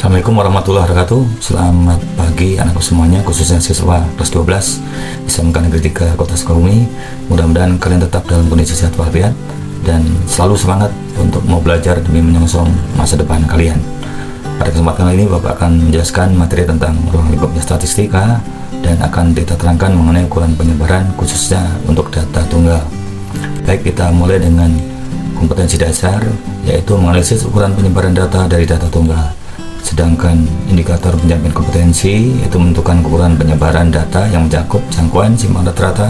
Assalamualaikum warahmatullahi wabarakatuh. Selamat pagi anakku semuanya, khususnya siswa kelas 12 SMK Negeri 3 Kota Sukabumi. Mudah-mudahan kalian tetap dalam kondisi sehat walafiat dan selalu semangat untuk mau belajar demi menyongsong masa depan kalian. Pada kesempatan kali ini Bapak akan menjelaskan materi tentang ruang lingkupnya statistika dan akan kita terangkan mengenai ukuran penyebaran khususnya untuk data tunggal. Baik, kita mulai dengan kompetensi dasar, yaitu menganalisis ukuran penyebaran data dari data tunggal. Sedangkan indikator penjamin kompetensi yaitu menentukan ukuran penyebaran data yang mencakup jangkauan, simpangan rata-rata,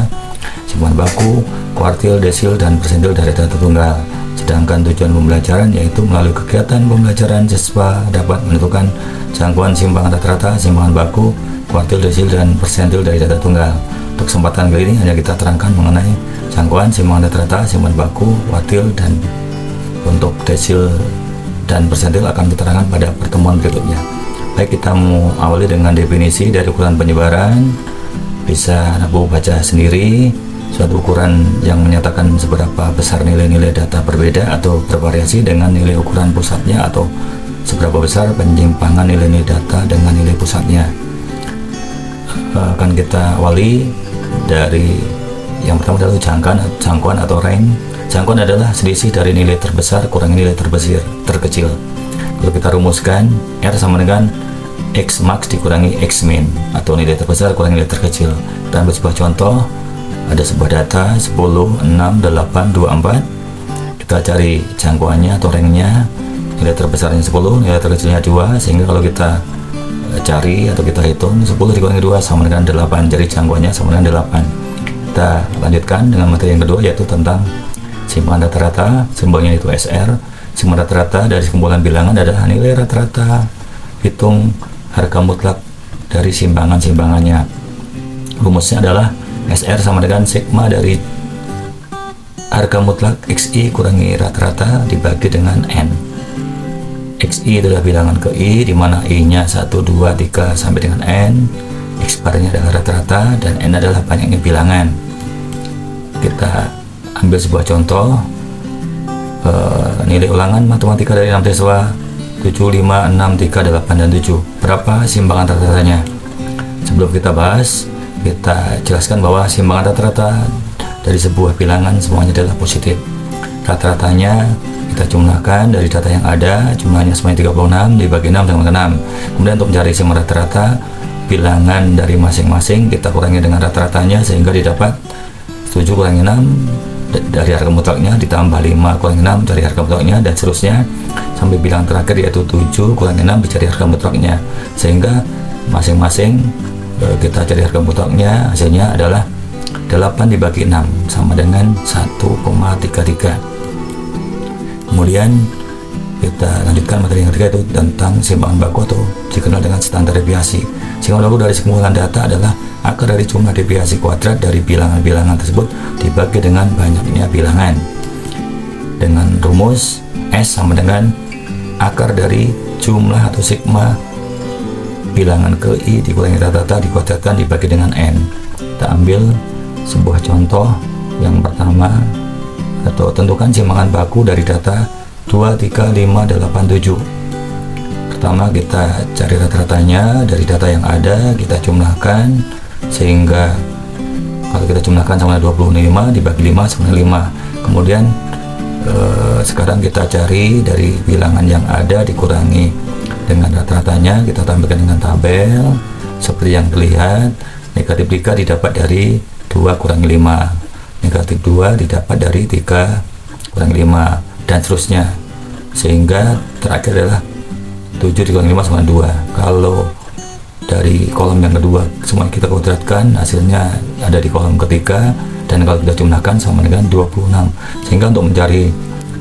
simpangan baku, kuartil, desil, dan persentil dari data tunggal. Sedangkan tujuan pembelajaran yaitu melalui kegiatan pembelajaran siswa dapat menentukan jangkauan, simpangan rata-rata, simpangan baku, kuartil, desil, dan persentil dari data tunggal. Untuk kesempatan kali ini hanya kita terangkan mengenai jangkauan, simpangan rata-rata, simpangan baku, kuartil, dan untuk desil dan persentil akan diterangkan pada pertemuan berikutnya. Baik, kita mau awali dengan definisi dari ukuran penyebaran. Bisa Ibu baca sendiri, suatu ukuran yang menyatakan seberapa besar nilai-nilai data berbeda atau bervariasi dengan nilai ukuran pusatnya, atau seberapa besar penyimpangan nilai-nilai data dengan nilai pusatnya. Akan kita awali dari yang pertama adalah jangkauan atau range. Jangkauan adalah selisih dari nilai terbesar kurangi nilai terkecil. Kalau kita rumuskan, R sama dengan X max dikurangi X min, atau nilai terbesar kurangi nilai terkecil. Kita ambil sebuah contoh, ada sebuah data 10, 6, 8, 24. Kita cari jangkauannya atau range-nya. Nilai terbesarnya 10, nilai terkecilnya 2, sehingga kalau kita cari atau kita hitung 10 dikurangi 2 sama dengan 8, jadi jangkauannya sama dengan 8. Kita lanjutkan dengan materi yang kedua, yaitu tentang simpangan rata-rata. Simbolnya itu SR. Simpangan rata-rata dari sekumpulan bilangan adalah nilai rata-rata hitung harga mutlak dari simpangan-simpangannya. Rumusnya adalah SR sama dengan sigma dari harga mutlak XI kurangi rata-rata dibagi dengan N. XI adalah bilangan ke I, di mana I-nya 1, 2, 3 sampai dengan N. X bar-nya adalah rata-rata dan N adalah banyaknya bilangan. Kita ambil sebuah contoh, nilai ulangan matematika dari 6 siswa 7, 5, 6, 3, 8, dan 7. Berapa simpangan rata-ratanya? Sebelum kita bahas, kita jelaskan bahwa simpangan rata-rata dari sebuah bilangan semuanya adalah positif. Rata-ratanya kita jumlahkan dari data yang ada, jumlahnya semuanya 36 dibagi 6 sama 6. Kemudian untuk mencari simpangan rata-rata bilangan dari masing-masing, kita kurangi dengan rata-ratanya sehingga didapat 7 kurangi 6 dari harga mutlaknya ditambah 5 kurangi 6 dari harga mutlaknya, dan seterusnya sampai bilangan terakhir yaitu 7 kurangi 6 dicari harga mutlaknya, sehingga masing-masing kita cari harga mutlaknya, hasilnya adalah 8 dibagi 6 sama dengan 1,33. Kemudian kita lanjutkan materi yang ketiga, itu tentang simpangan baku atau dikenal dengan standar deviasi. Simpangan baku dari sekumpulan data adalah akar dari jumlah deviasi kuadrat dari bilangan-bilangan tersebut dibagi dengan banyaknya bilangan. Dengan rumus S sama dengan akar dari jumlah atau sigma bilangan ke I dikurangi rata-rata dikuadratkan dibagi dengan N. Kita ambil sebuah contoh yang pertama, atau tentukan simpangan baku dari data 2, 3, 5, 8, 7. Pertama kita cari rata-ratanya dari data yang ada, kita jumlahkan sehingga kalau kita jumlahkan sama 25 dibagi 5 sama 5. Kemudian sekarang kita cari dari bilangan yang ada dikurangi dengan rata-ratanya, kita tampilkan dengan tabel seperti yang terlihat. Negatif 3 didapat dari 2 kurangi 5, negatif 2 didapat dari 3 kurangi 5, dan seterusnya, sehingga terakhir adalah 7 dikurangi 5 sama 2. Kalau dari kolom yang kedua semua kita kuadratkan, hasilnya ada di kolom ketiga, dan kalau kita jumlahkan sama dengan 26. Sehingga untuk mencari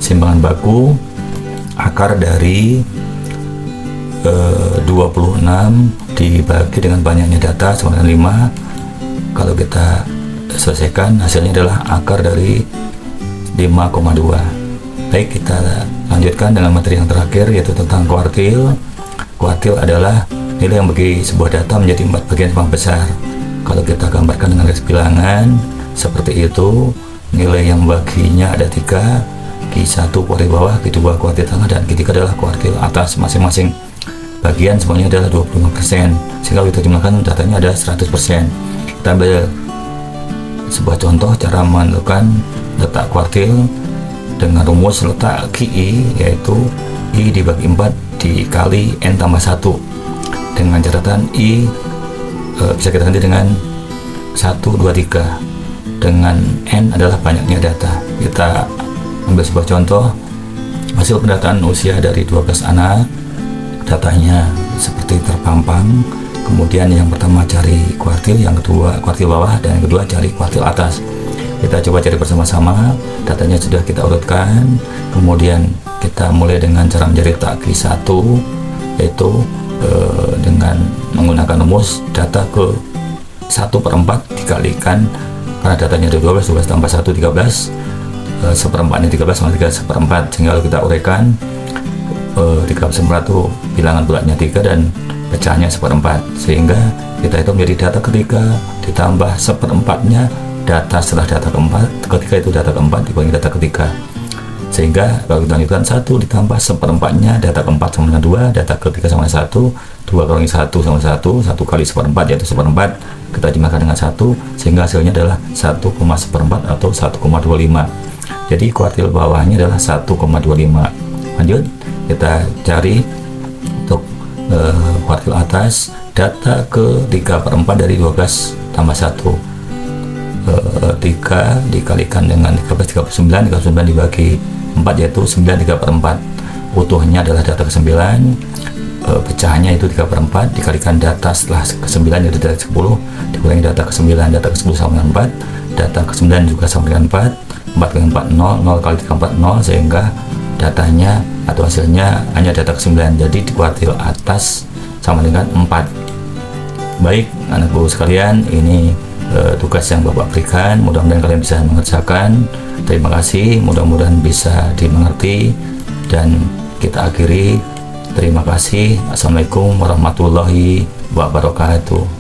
simpangan baku, akar dari 26 dibagi dengan banyaknya data sama dengan 5. Kalau kita selesaikan, hasilnya adalah akar dari 5,2. Baik, kita lanjutkan dengan materi yang terakhir, yaitu tentang kuartil. Kuartil adalah nilai yang bagi sebuah data menjadi 4 bagian yang besar. Kalau kita gambarkan dengan garis bilangan seperti itu, nilai yang baginya ada 3, Q1 kuartil bawah, Q2 kuartil tengah, dan Q3 adalah kuartil atas masing-masing. bagian semuanya adalah 25%, sehingga kita jumlahkan datanya ada 100%. Kita ambil sebuah contoh cara menentukan letak kuartil dengan rumus letak QI, yaitu I dibagi 4 dikali N tambah 1, dengan catatan I bisa kita ganti dengan 1, 2, 3, dengan N adalah banyaknya data. Kita ambil sebuah contoh hasil pendataan usia dari 12 anak. Datanya seperti terpampang. Kemudian yang pertama cari kuartil, yang kedua kuartil bawah, dan yang kedua cari kuartil atas. Kita coba cari bersama-sama. Datanya sudah kita urutkan. Kemudian kita mulai dengan cara mencari letak Q1, yaitu dengan menggunakan rumus data ke 1/4 dikalikan, karena datanya ada 12 tambah 1 13, 1/4 ini 13 sama 3 1/4, sehingga kalau kita uraikan 3/4 itu bilangan bulatnya 3 dan pecahnya 1/4, sehingga kita itu menjadi data ketiga ditambah 1/4-nya data setelah data keempat. Ketika itu data keempat dikurangi data ketiga, sehingga kalau kita lanjutkan 1 ditambah 1/4-nya data keempat sama dengan 2, data ketiga sama dengan 1, 2 kurangi 1 sama 1, 1 kali 1/4 yaitu 1/4, kita jumlahkan dengan 1, sehingga hasilnya adalah 1,1/4 atau 1,25. Jadi kuartil bawahnya adalah 1,25. Lanjut kita cari untuk kuartil atas, data ke 3/4 dari 12 tambah 1, 3 dikalikan dengan 13, 39 dibagi 4 yaitu 9 3/4, utuhnya adalah data ke-9, pecahannya itu 3/4 dikalikan data setelah ke-9 yaitu data ke-10 dikurangi data ke-9, data ke-10 sama dengan 4, data ke-9 juga sama dengan 4, 4 kali 4 0, 0 kali 3 4 0, sehingga datanya atau hasilnya hanya data ke-9. Jadi di kuartil atas sama dengan 4. Baik anakku sekalian, ini tugas yang Bapak berikan, mudah-mudahan kalian bisa mengerjakan. Terima kasih, mudah-mudahan bisa dimengerti, dan kita akhiri. Terima kasih. Assalamualaikum warahmatullahi wabarakatuh.